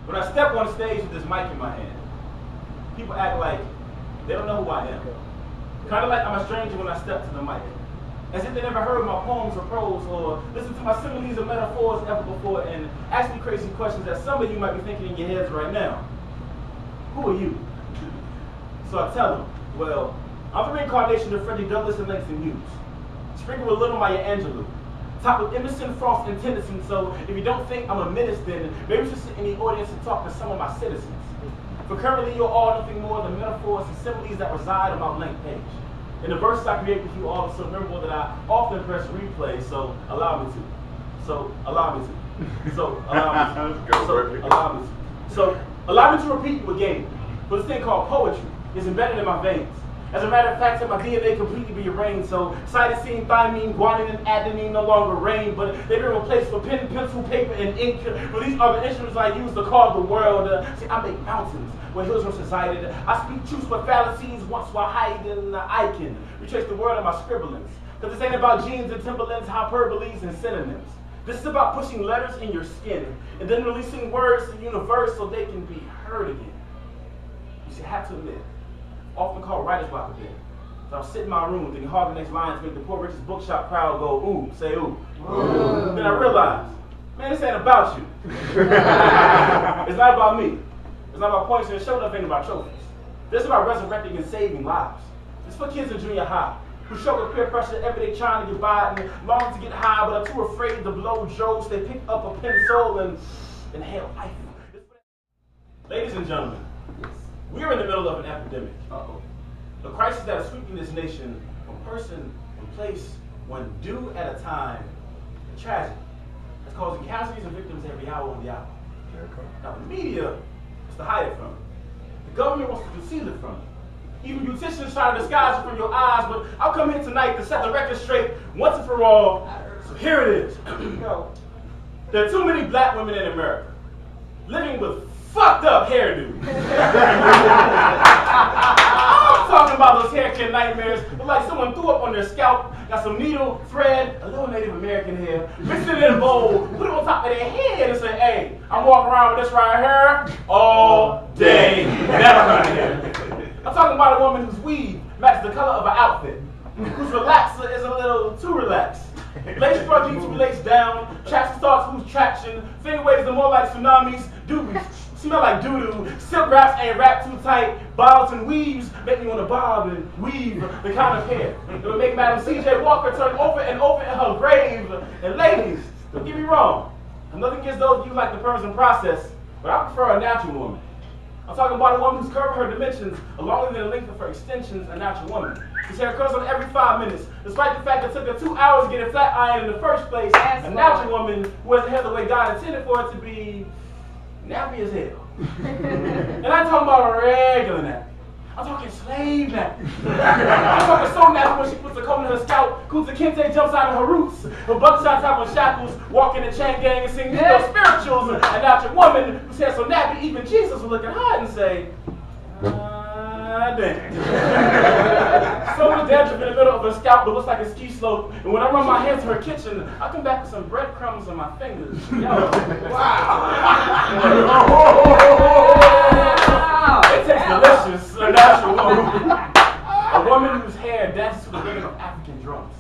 When I step on stage with this mic in my hand, people act like they don't know who I am. Kind of like I'm a stranger when I step to the mic. As if they never heard my poems or prose or listened to my similes or metaphors ever before and ask me crazy questions that some of you might be thinking in your heads right now. Who are you? So I tell them, well, I'm the reincarnation of Frederick Douglass and Langston Hughes. Sprinkled with a little Maya Angelou. Topped with Emerson, Frost, and Tennyson, so if you don't think I'm a menace, then maybe you should sit in the audience and talk to some of my citizens. For currently you're all nothing more than metaphors and similes that reside on my blank page. And the verses I create with you all are so memorable that I often press replay, so allow me to. So allow me to. So allow me to. So allow me to. So allow me to repeat you again. But this thing called poetry is embedded in my veins. As a matter of fact, my DNA completely rearranged, so cytosine, thymine, guanine, and adenine no longer reign, but they've been replaced with pen, pencil, paper, and ink. For these are the instruments I use to carve the world. See, I make mountains where hills once resided. I speak truths where fallacies once were hiding. I can retrace the word of my scribblings. Because this ain't about jeans and timberlands, hyperboles, and synonyms. This is about pushing letters in your skin, and then releasing words to the universe so they can be heard again. You should have to admit, often called writer's block a bit. So I'm sitting in my room thinking hard the next lines make the poor richest bookshop crowd go, ooh, say ooh. Ooh. Then I realized, man, this ain't about you. It's not about me. It's not about points and show nothing about trophies. This is about resurrecting and saving lives. It's for kids in junior high who struggle with peer pressure every day trying to get by and long to get high, but are too afraid to blow jokes. They pick up a pencil and inhale life. Ladies and gentlemen, we are in the middle of an epidemic. A crisis that is sweeping this nation from person and place, one due at a time. A tragedy that's causing casualties and victims every hour on the hour. Now the media is to hide it from you. The government wants to conceal it from you. Even beauticians try to disguise it from your eyes, but I'll come here tonight to set the record straight once and for all. So here it is. There are too many black women in America living with fucked up hairdo. I'm talking about those haircut nightmares, but like someone threw up on their scalp, got some needle, thread, a little Native American hair, mixed it in a bowl, put it on top of their head and say, hey, I'm walking around with this right here all day, never right here. I'm talking about a woman whose weave matches the color of her outfit, whose relaxer is a little too relaxed. Lace front jeans relates down, traction starts lose traction, finger waves are more like tsunamis, doobies smell like doo-doo, silk wraps ain't wrapped too tight, bobbs and weaves make me want to bob and weave the kind of hair that would make Madam C.J. Walker turn over and over in her grave. And ladies, don't get me wrong, I'm nothing against those of you like the Persian process, but I prefer a natural woman. I'm talking about a woman whose curve her dimensions are longer than the length of her extensions, a natural woman. Whose hair curls on every 5 minutes, despite the fact that it took her 2 hours to get a flat iron in the first place. A natural woman who has the hair the way God intended for it to be nappy as hell. And I'm talking about a regular nappy. I'm talking slave nappy. I'm talking so nappy when she puts a comb in her scalp, Kunta Kinte jumps out of her roots, her buckshot top on shackles, walking the chain gang and singing spirituals, and natural woman whose hair so nappy even Jesus would look at her and say, damn. So much dandruff in the middle of her scalp that looks like a ski slope, and when I run my hands to her kitchen, I come back with some breadcrumbs on my fingers. Yo, wow. It tastes delicious, a natural woman. A woman whose hair dances to the rhythm of African drums.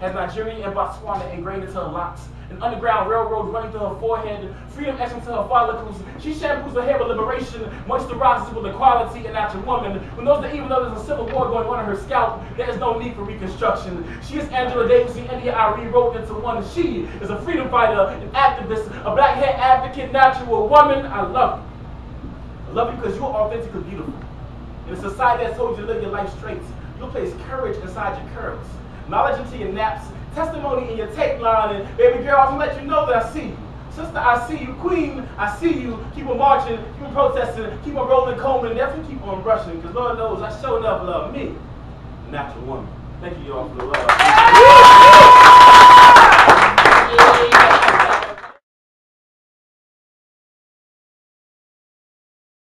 Has Nigeria and Botswana ingrained into her locks, an underground railroad running through her forehead, freedom etching to her follicles. She shampoos her hair with liberation, moisturizes with equality, a natural woman who knows that even though there's a civil war going on in her scalp, there is no need for reconstruction. She is Angela Davis, the India I rewrote into one. She is a freedom fighter, an activist, a black hair advocate, natural woman. I love you. I love you because you're authentically beautiful. In a society that told you to live your life straight, you'll place courage inside your curls, knowledge into your naps, testimony in your tape line, and baby girl, I'm gonna let you know that I see you. Sister, I see you. Queen, I see you. Keep on marching, keep on protesting, keep on rolling, combing, and definitely keep on brushing, because Lord knows I sure enough love me, a natural woman. Thank you all for the love.